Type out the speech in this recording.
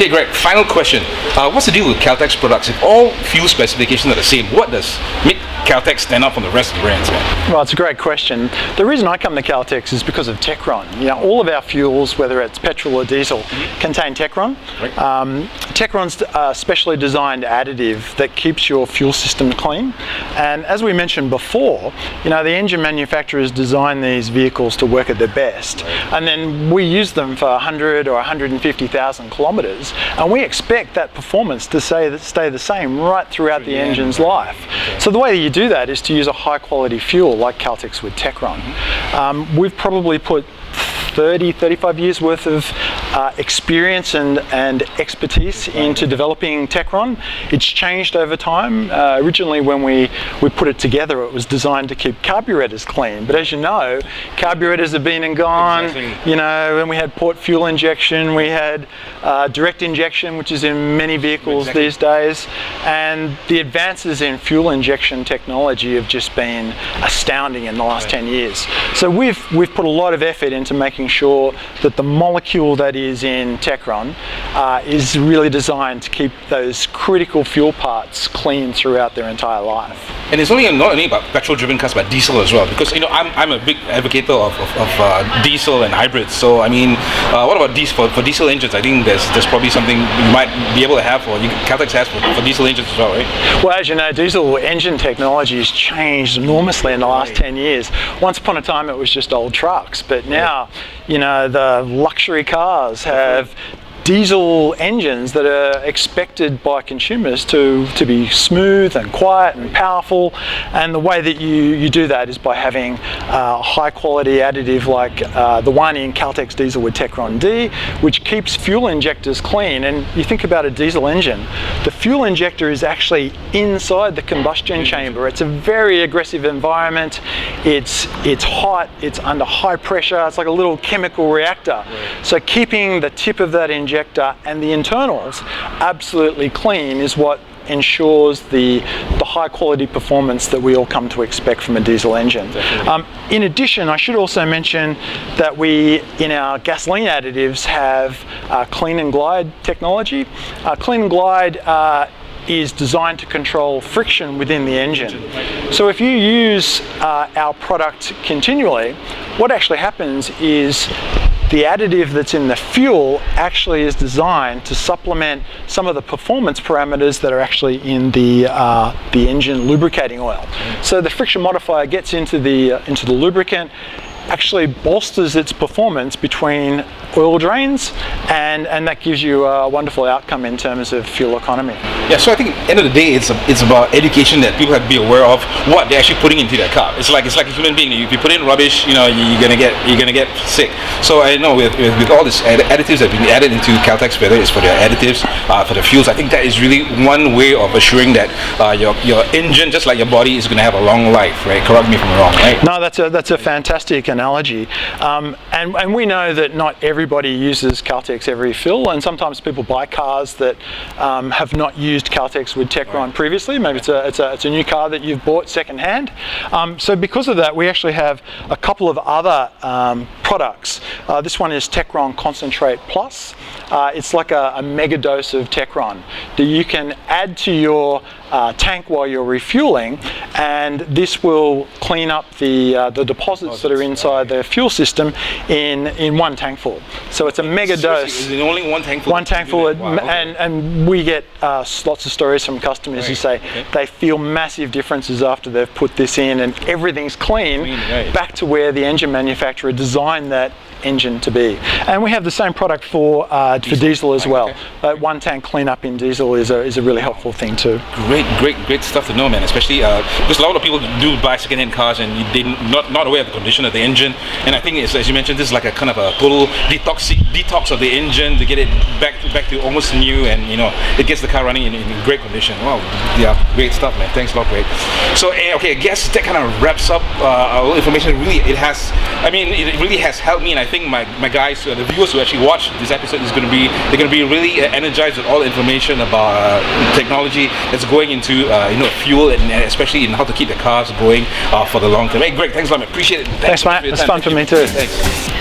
Okay, Greg, final question. What's the deal with Caltex products? If all fuel specifications are the same, what does make Caltex stand out from the rest of the brands, man? Well, it's a great question. The reason I come to Caltex is because of Techron. All of our fuels, whether it's petrol or diesel, contain Techron. Right. Techron's a specially designed additive that keeps your fuel system clean. And as we mentioned before, the engine manufacturers design these vehicles to work at their best. Right. And then we use them for 100 or 150,000 kilometers, and we expect that performance to stay the same right throughout the engine's life. Okay. So the way that you do that is to use a high quality fuel like Caltex with Techron. We've probably put 35 years worth of experience and expertise into developing Techron. It's changed over time. Originally when we put it together, it was designed to keep carburetors clean, but as you know, carburetors have been and gone. Exactly. And we had port fuel injection, we had direct injection, which is in many vehicles these days, and the advances in fuel injection technology have just been astounding in the last 10 years. So we've put a lot of effort into making sure that the molecule that is in Techron is really designed to keep those critical fuel parts clean throughout their entire life. And it's not only about petrol-driven cars, but diesel as well. Because I'm a big advocate of diesel and hybrids. So I mean, what about diesel for diesel engines? I think there's probably something you might be able to have, or Caltex has for diesel engines as well, right? Well, as you know, diesel engine technology has changed enormously in the last 10 years. Once upon a time, it was just old trucks, but now, the luxury cars have diesel engines that are expected by consumers to be smooth and quiet and powerful, and the way that you do that is by having a high quality additive like the one in Caltex diesel with Techron D, which keeps fuel injectors clean. And you think about a diesel engine, the fuel injector is actually inside the combustion chamber. It's a very aggressive environment. It's hot, it's under high pressure, it's like a little chemical reactor. So keeping the tip of that injector and the internals absolutely clean is what ensures the high quality performance that we all come to expect from a diesel engine. In addition, I should also mention that we, in our gasoline additives, have Clean and Glide technology. Clean and Glide is designed to control friction within the engine. So if you use our product continually, what actually happens is the additive that's in the fuel actually is designed to supplement some of the performance parameters that are actually in the engine lubricating oil. So the friction modifier gets into the lubricant, actually bolsters its performance between oil drains, and that gives you a wonderful outcome in terms of fuel economy. Yeah, so I think at the end of the day, it's about education that people have to be aware of what they're actually putting into their car. It's like a human being. If you put in rubbish, you're gonna get sick. So I know with all these additives that have been added into Caltex, whether it's for their additives, for the fuels, I think that is really one way of assuring that your engine, just like your body, is gonna have a long life, right? Correct me if I'm wrong, right? No, that's a fantastic analogy, and we know that not everybody uses Caltex every fill, and sometimes people buy cars that have not used Caltex with Techron previously. Maybe it's a new car that you've bought secondhand. So because of that, we actually have a couple of other products. This one is Techron Concentrate Plus. It's like a mega dose of Techron that you can add to your tank while you're refueling, and this will clean up the deposits that are inside the fuel system in one tank full. So it's a mega dose. Is it only one tank full? One tank full, Wow, okay. and we get lots of stories from customers who say they feel massive differences after they've put this in, and everything's clean, back to where the engine manufacturer designed that engine to be. And we have the same product for diesel as well. One tank cleanup in diesel is a really helpful thing too. Great stuff to know, man. Especially because a lot of people do buy second-hand cars and they're not aware of the condition of the engine. And I think, as you mentioned, this is like a kind of a total detox of the engine to get it back to almost new, and it gets the car running in great condition. Wow, yeah, great stuff, man. Thanks a lot, Greg. So okay, I guess that kind of wraps up our information. Really, it really has helped me, and I think my guys, the viewers who actually watch this episode, they're going to be really energized with all the information about technology that's going into fuel, and especially in how to keep the cars going for the long term. Hey, Greg, thanks a lot, man. Appreciate it. Thanks, mate. It's fun for me too. Thanks.